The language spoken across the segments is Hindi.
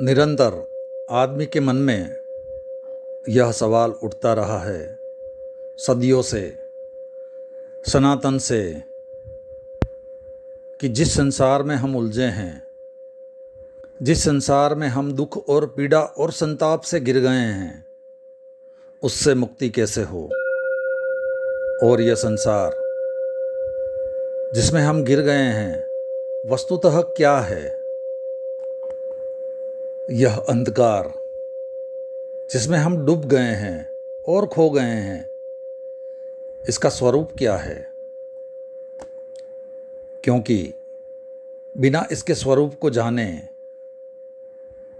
निरंतर आदमी के मन में यह सवाल उठता रहा है सदियों से, सनातन से, कि जिस संसार में हम उलझे हैं, जिस संसार में हम दुख और पीड़ा और संताप से गिर गए हैं, उससे मुक्ति कैसे हो। और यह संसार जिसमें हम गिर गए हैं वस्तुतः क्या है। यह अंधकार जिसमें हम डूब गए हैं और खो गए हैं, इसका स्वरूप क्या है। क्योंकि बिना इसके स्वरूप को जाने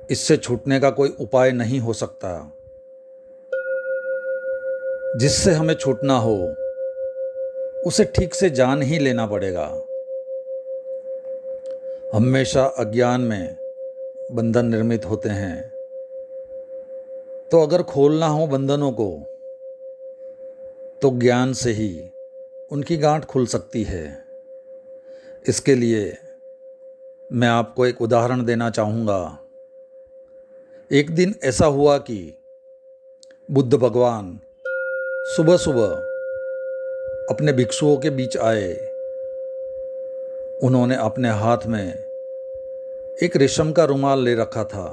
इससे छूटने का कोई उपाय नहीं हो सकता। जिससे हमें छूटना हो उसे ठीक से जान ही लेना पड़ेगा। हमेशा अज्ञान में बंधन निर्मित होते हैं, तो अगर खोलना हो बंधनों को तो ज्ञान से ही उनकी गांठ खुल सकती है। इसके लिए मैं आपको एक उदाहरण देना चाहूँगा। एक दिन ऐसा हुआ कि बुद्ध भगवान सुबह सुबह अपने भिक्षुओं के बीच आए। उन्होंने अपने हाथ में एक रेशम का रुमाल ले रखा था।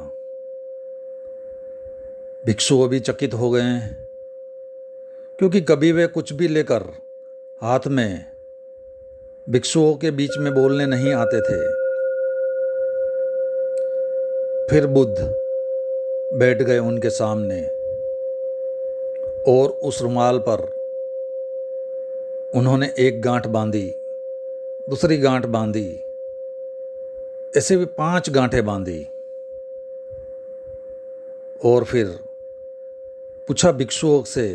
भिक्षु भी चकित हो गए, क्योंकि कभी वे कुछ भी लेकर हाथ में भिक्षुओं के बीच में बोलने नहीं आते थे। फिर बुद्ध बैठ गए उनके सामने और उस रुमाल पर उन्होंने एक गांठ बांधी, दूसरी गांठ बांधी, ऐसे भी 5 गांठें बांधी। और फिर पूछा भिक्षुओं से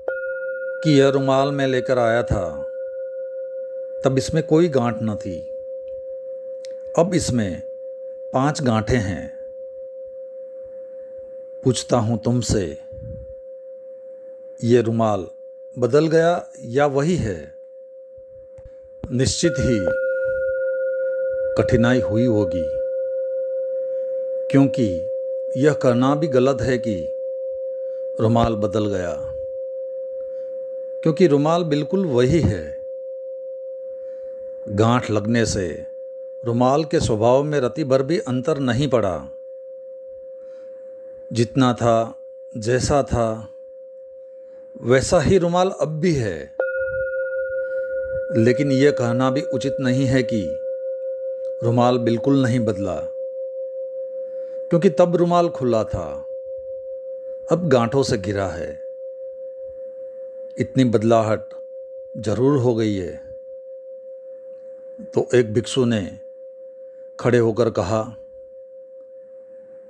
कि यह रुमाल मैं लेकर आया था, तब इसमें कोई गांठ न थी, अब इसमें 5 गांठें हैं। पूछता हूँ तुमसे, ये रुमाल बदल गया या वही है। निश्चित ही कठिनाई हुई होगी, क्योंकि यह कहना भी गलत है कि रुमाल बदल गया, क्योंकि रुमाल बिल्कुल वही है। गांठ लगने से रुमाल के स्वभाव में रति भर भी अंतर नहीं पड़ा। जितना था, जैसा था, वैसा ही रुमाल अब भी है। लेकिन यह कहना भी उचित नहीं है कि रुमाल बिल्कुल नहीं बदला, क्योंकि तब रुमाल खुला था, अब गांठों से घिरा है। इतनी बदलाहट जरूर हो गई है। तो एक भिक्षु ने खड़े होकर कहा,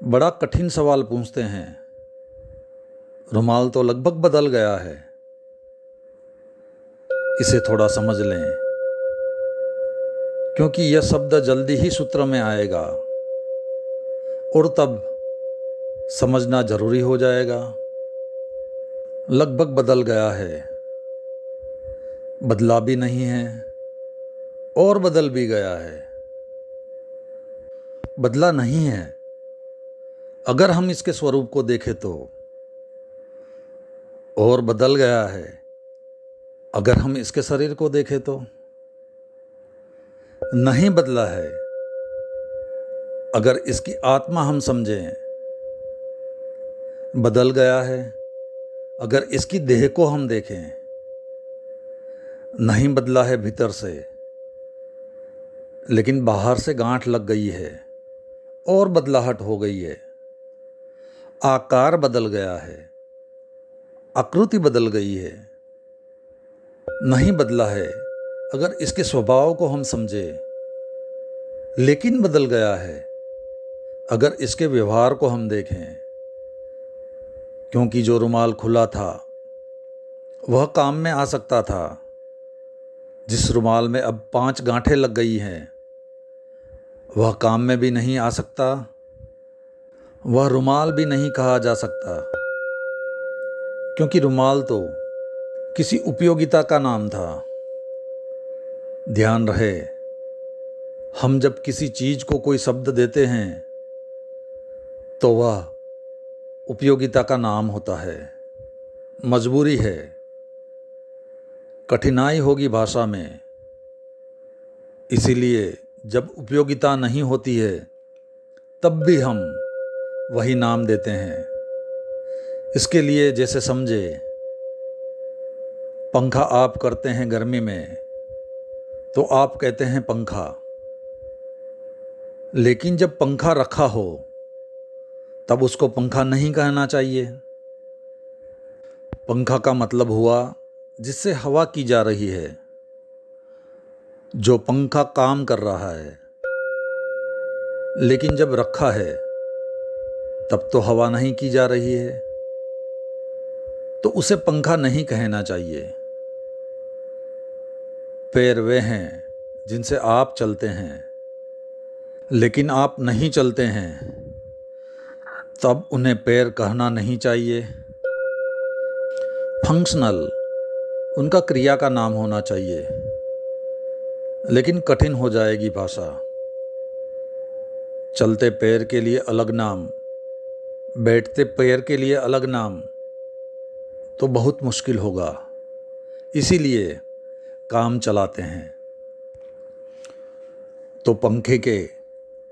बड़ा कठिन सवाल पूछते हैं, रुमाल तो लगभग बदल गया है, इसे थोड़ा समझ लें, क्योंकि यह शब्द जल्दी ही सूत्र में आएगा और तब समझना जरूरी हो जाएगा। लगभग बदल गया है, बदला भी नहीं है और बदल भी गया है। बदला नहीं है अगर हम इसके स्वरूप को देखें तो, और बदल गया है अगर हम इसके शरीर को देखें तो। नहीं बदला है अगर इसकी आत्मा हम समझें। बदल गया है अगर इसकी देह को हम देखें। नहीं बदला है भीतर से, लेकिन बाहर से गांठ लग गई है और बदलाहट हो गई है। आकार बदल गया है, आकृति बदल गई है। नहीं बदला है अगर इसके स्वभाव को हम समझें, लेकिन बदल गया है अगर इसके व्यवहार को हम देखें। क्योंकि जो रुमाल खुला था वह काम में आ सकता था। जिस रुमाल में अब 5 गांठें लग गई हैं वह काम में भी नहीं आ सकता, वह रुमाल भी नहीं कहा जा सकता, क्योंकि रुमाल तो किसी उपयोगिता का नाम था। ध्यान रहे, हम जब किसी चीज़ को कोई शब्द देते हैं तो वह उपयोगिता का नाम होता है, मजबूरी है। कठिनाई होगी भाषा में, इसीलिए जब उपयोगिता नहीं होती है तब भी हम वही नाम देते हैं। इसके लिए जैसे समझे, पंखा आप करते हैं गर्मी में तो आप कहते हैं पंखा, लेकिन जब पंखा रखा हो तब उसको पंखा नहीं कहना चाहिए। पंखा का मतलब हुआ जिससे हवा की जा रही है। जो पंखा काम कर रहा है, लेकिन जब रखा है तब तो हवा नहीं की जा रही है, तो उसे पंखा नहीं कहना चाहिए। पैर वे हैं जिनसे आप चलते हैं, लेकिन आप नहीं चलते हैं, तब उन्हें पैर कहना नहीं चाहिए। फंक्शनल उनका क्रिया का नाम होना चाहिए, लेकिन कठिन हो जाएगी भाषा। चलते पैर के लिए अलग नाम, बैठते पैर के लिए अलग नाम, तो बहुत मुश्किल होगा। इसीलिए काम चलाते हैं। तो पंखे के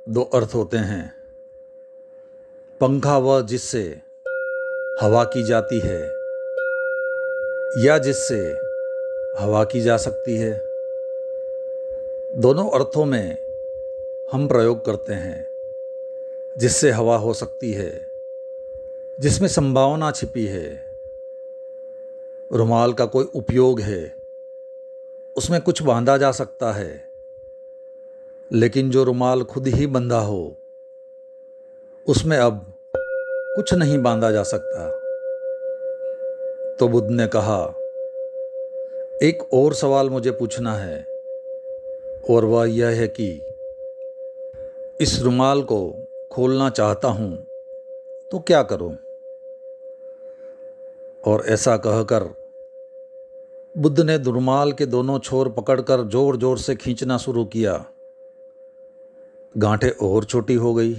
दो अर्थ होते हैं। पंखा वह जिससे हवा की जाती है या जिससे हवा की जा सकती है। दोनों अर्थों में हम प्रयोग करते हैं। जिससे हवा हो सकती है, जिसमें संभावना छिपी है। रुमाल का कोई उपयोग है, उसमें कुछ बांधा जा सकता है, लेकिन जो रुमाल खुद ही बंधा हो उसमें अब कुछ नहीं बांधा जा सकता। तो बुद्ध ने कहा, एक और सवाल मुझे पूछना है, और वह यह है कि इस रुमाल को खोलना चाहता हूं तो क्या करूं। और ऐसा कहकर बुद्ध ने रुमाल के दोनों छोर पकड़कर जोर जोर से खींचना शुरू किया। गांठें और छोटी हो गई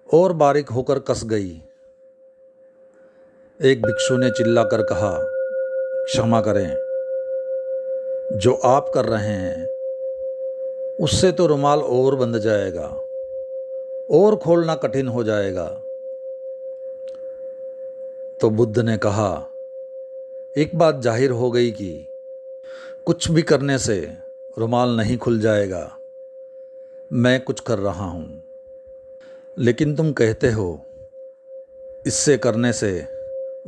और बारीक होकर कस गई। एक भिक्षु ने चिल्लाकर कहा, क्षमा करें, जो आप कर रहे हैं उससे तो रुमाल और बंध जाएगा और खोलना कठिन हो जाएगा। तो बुद्ध ने कहा, एक बात जाहिर हो गई कि कुछ भी करने से रुमाल नहीं खुल जाएगा। मैं कुछ कर रहा हूं, लेकिन तुम कहते हो इससे करने से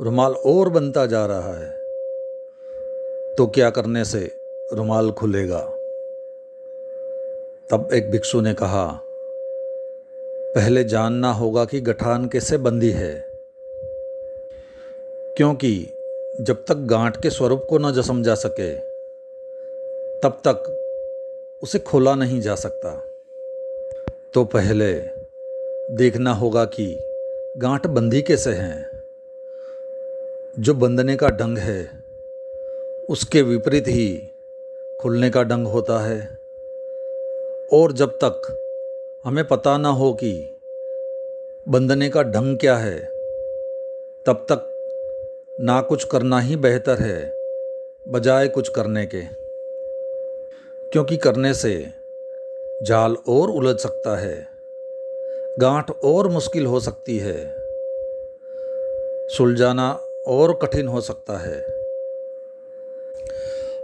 रुमाल और बनता जा रहा है, तो क्या करने से रुमाल खुलेगा। तब एक भिक्षु ने कहा, पहले जानना होगा कि गठान कैसे बंधी है, क्योंकि जब तक गांठ के स्वरूप को न समझा सके तब तक उसे खोला नहीं जा सकता। तो पहले देखना होगा कि गांठ बंधी कैसे हैं। जो बंधने का ढंग है उसके विपरीत ही खुलने का ढंग होता है। और जब तक हमें पता ना हो कि बंधने का ढंग क्या है, तब तक ना कुछ करना ही बेहतर है बजाय कुछ करने के, क्योंकि करने से जाल और उलझ सकता है, गांठ और मुश्किल हो सकती है, सुलझाना और कठिन हो सकता है।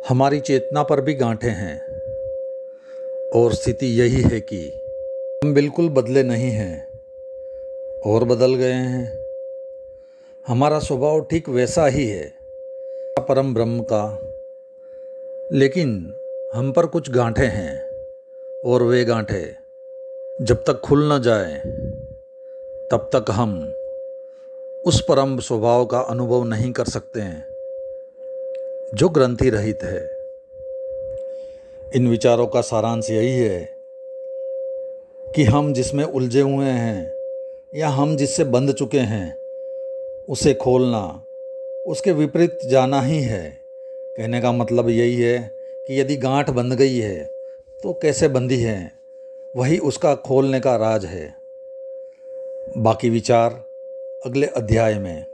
हमारी चेतना पर भी गांठें हैं, और स्थिति यही है कि हम बिल्कुल बदले नहीं हैं और बदल गए हैं। हमारा स्वभाव ठीक वैसा ही है परम ब्रह्म का, लेकिन हम पर कुछ गांठें हैं, और वे गांठें जब तक खुल न जाए तब तक हम उस परम स्वभाव का अनुभव नहीं कर सकते हैं जो ग्रंथि रहित है। इन विचारों का सारांश यही है कि हम जिसमें उलझे हुए हैं या हम जिससे बंध चुके हैं उसे खोलना, उसके विपरीत जाना ही है। कहने का मतलब यही है कि यदि गांठ बंध गई है तो कैसे बंधी है, वही उसका खोलने का राज है। बाकी विचार अगले अध्याय में।